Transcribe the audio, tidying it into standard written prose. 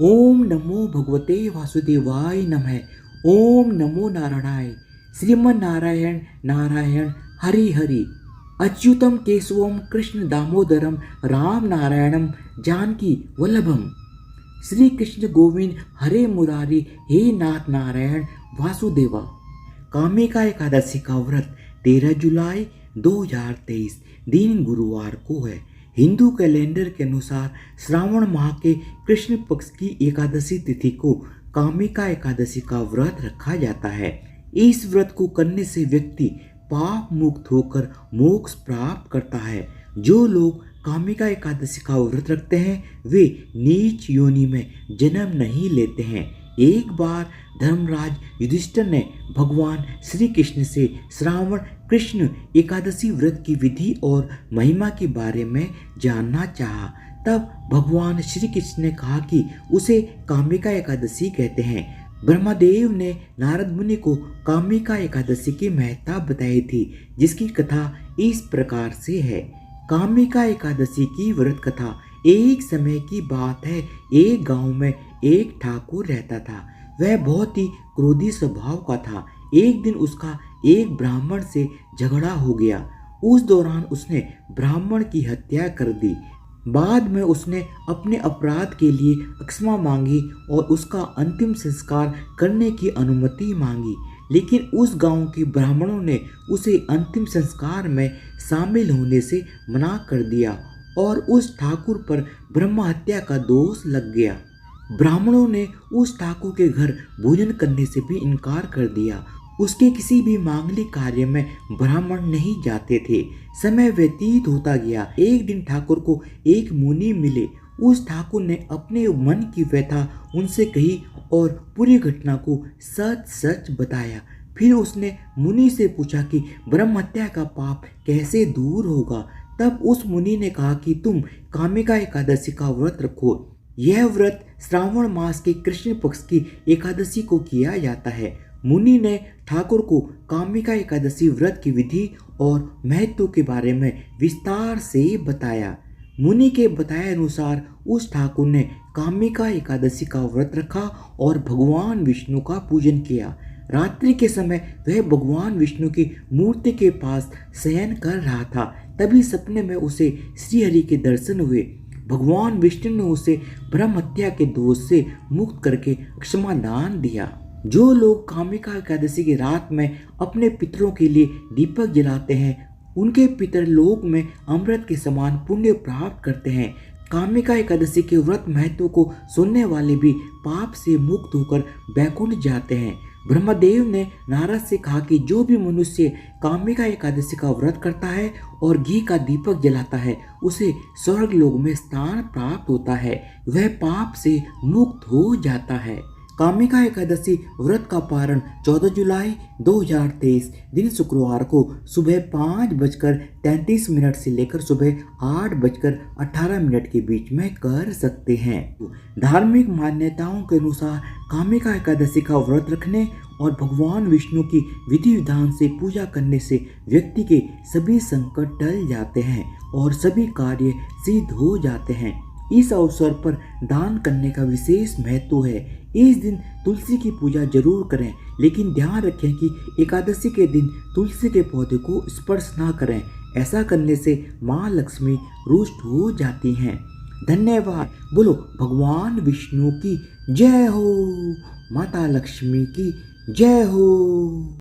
ओम नमो भगवते वासुदेवाय नमः। ओम नमो नारायणाय। श्रीमन नारायण नारायण हरि हरि। अच्युतम केशवम कृष्ण दामोदरम राम नारायणम जानकी वल्लभम। श्री कृष्ण गोविंद हरे मुरारी हे नाथ नारायण वासुदेवा। कामिका एकादशी का व्रत 13 जुलाई 2023 दिन गुरुवार को है। हिंदू कैलेंडर के अनुसार श्रावण माह के कृष्ण पक्ष की एकादशी तिथि को कामिका एकादशी का व्रत रखा जाता है। इस व्रत को करने से व्यक्ति पाप मुक्त होकर मोक्ष प्राप्त करता है। जो लोग कामिका एकादशी का व्रत रखते हैं वे नीच योनि में जन्म नहीं लेते हैं। एक बार धर्मराज युधिष्ठिर ने भगवान श्री कृष्ण से श्रावण कृष्ण एकादशी व्रत की विधि और महिमा के बारे में जानना चाहा। तब भगवान श्री कृष्ण ने कहा कि उसे कामिका एकादशी कहते हैं। ब्रह्मदेव ने नारद मुनि को कामिका एकादशी की महत्ता बताई थी, जिसकी कथा इस प्रकार से है। कामिका एकादशी की व्रत कथा। एक समय की बात है, एक गांव में एक ठाकुर रहता था। वह बहुत ही क्रोधी स्वभाव का था। एक दिन उसका एक ब्राह्मण से झगड़ा हो गया। उस दौरान उसने ब्राह्मण की हत्या कर दी। बाद में उसने अपने अपराध के लिए क्षमा मांगी और उसका अंतिम संस्कार करने की अनुमति मांगी, लेकिन उस गांव के ब्राह्मणों ने उसे अंतिम संस्कार में शामिल होने से मना कर दिया और उस ठाकुर पर ब्रह्म हत्या का दोष लग गया। ब्राह्मणों ने उस ठाकुर के घर भोजन करने से भी इनकार कर दिया। उसके किसी भी मांगलिक कार्य में ब्राह्मण नहीं जाते थे। समय व्यतीत होता गया। एक दिन ठाकुर को एक मुनि मिले। उस ठाकुर ने अपने मन की व्यथा उनसे कही और पूरी घटना को सच सच बताया। फिर उसने मुनि से पूछा कि ब्रह्म हत्या का पाप कैसे दूर होगा। तब उस मुनि ने कहा कि तुम कामिका एकादशी का व्रत रखो। यह व्रत श्रावण मास के कृष्ण पक्ष की एकादशी को किया जाता है। मुनि ने ठाकुर को कामिका एकादशी व्रत की विधि और महत्व के बारे में विस्तार से बताया। मुनि के बताए अनुसार उस ठाकुर ने कामिका एकादशी का व्रत रखा और भगवान विष्णु का पूजन किया। रात्रि के समय वह भगवान विष्णु की मूर्ति के पास शयन कर रहा था। तभी सपने में उसे श्रीहरि के दर्शन हुए। भगवान विष्णु ने उसे ब्रह्म हत्या के दोष से मुक्त करके क्षमा दान दिया। जो लोग कामिका एकादशी की रात में अपने पितरों के लिए दीपक जलाते हैं, उनके पितर लोक में अमृत के समान पुण्य प्राप्त करते हैं। कामिका एकादशी के व्रत महत्व को सुनने वाले भी पाप से मुक्त होकर बैकुंठ जाते हैं। ब्रह्मदेव ने नारद से कहा कि जो भी मनुष्य कामिका एकादशी का व्रत करता है और घी का दीपक जलाता है, उसे स्वर्ग लोक में स्थान प्राप्त होता है। वह पाप से मुक्त हो जाता है। कामिका एकादशी व्रत का पारण 14 जुलाई 2023 दिन शुक्रवार को सुबह 5:33 से लेकर सुबह 8:18 के बीच में कर सकते हैं। धार्मिक मान्यताओं के अनुसार कामिका एकादशी का व्रत रखने और भगवान विष्णु की विधि विधान से पूजा करने से व्यक्ति के सभी संकट टल जाते हैं और सभी कार्य सिद्ध हो जाते हैं। इस अवसर पर दान करने का विशेष महत्व है। इस दिन तुलसी की पूजा जरूर करें, लेकिन ध्यान रखें कि एकादशी के दिन तुलसी के पौधे को स्पर्श ना करें। ऐसा करने से माँ लक्ष्मी रुष्ट हो जाती हैं। धन्यवाद। बोलो भगवान विष्णु की जय हो, माता लक्ष्मी की जय हो।